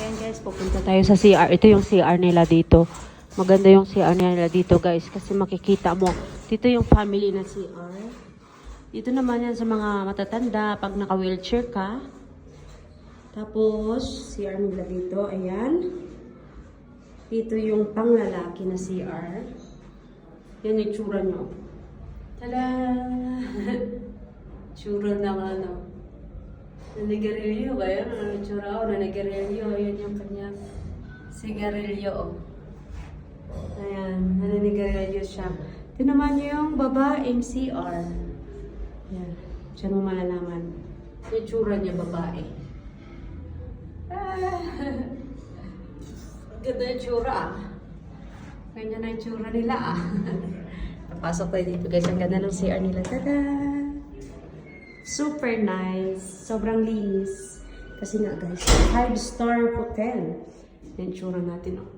Ayan guys, pupunta tayo sa CR. Ito yung CR nila dito. Maganda yung CR nila dito guys. Kasi makikita mo. Dito yung family na CR. Dito naman yan sa mga matatanda. Pag naka-wheelchair ka. Tapos, CR nila dito. Ayan. Dito yung panglalaki na CR. Yan yung tsura nyo. Tada! Tsura ng ano. Nanigarilyo ba yun? Ano yung tsura ko? Nanigarilyo. Yan yung kanya sigarilyo. Ayan. Naninigarilyo siya. Ito naman yung babaeng CR. Yan. Diyan mo malalaman. Yung tsura niya babae. Ganda yung tsura ah. Ganyan na yung tsura nila ah. Napasok tayo dito guys. Ang ganda ng CR nila. Tada! Super nice. Sobrang linis. Kasi nga guys, 5-star hotel. Yung tsura natin oh.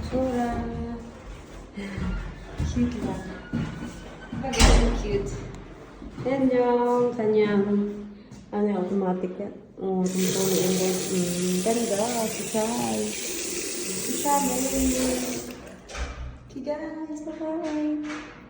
Tsura. Cute lang. Very cute. Yan yung kanyang automatic yan. Tumutuloy yung guys. Ganda. Susay. Susay. Okay guys. Bye-bye.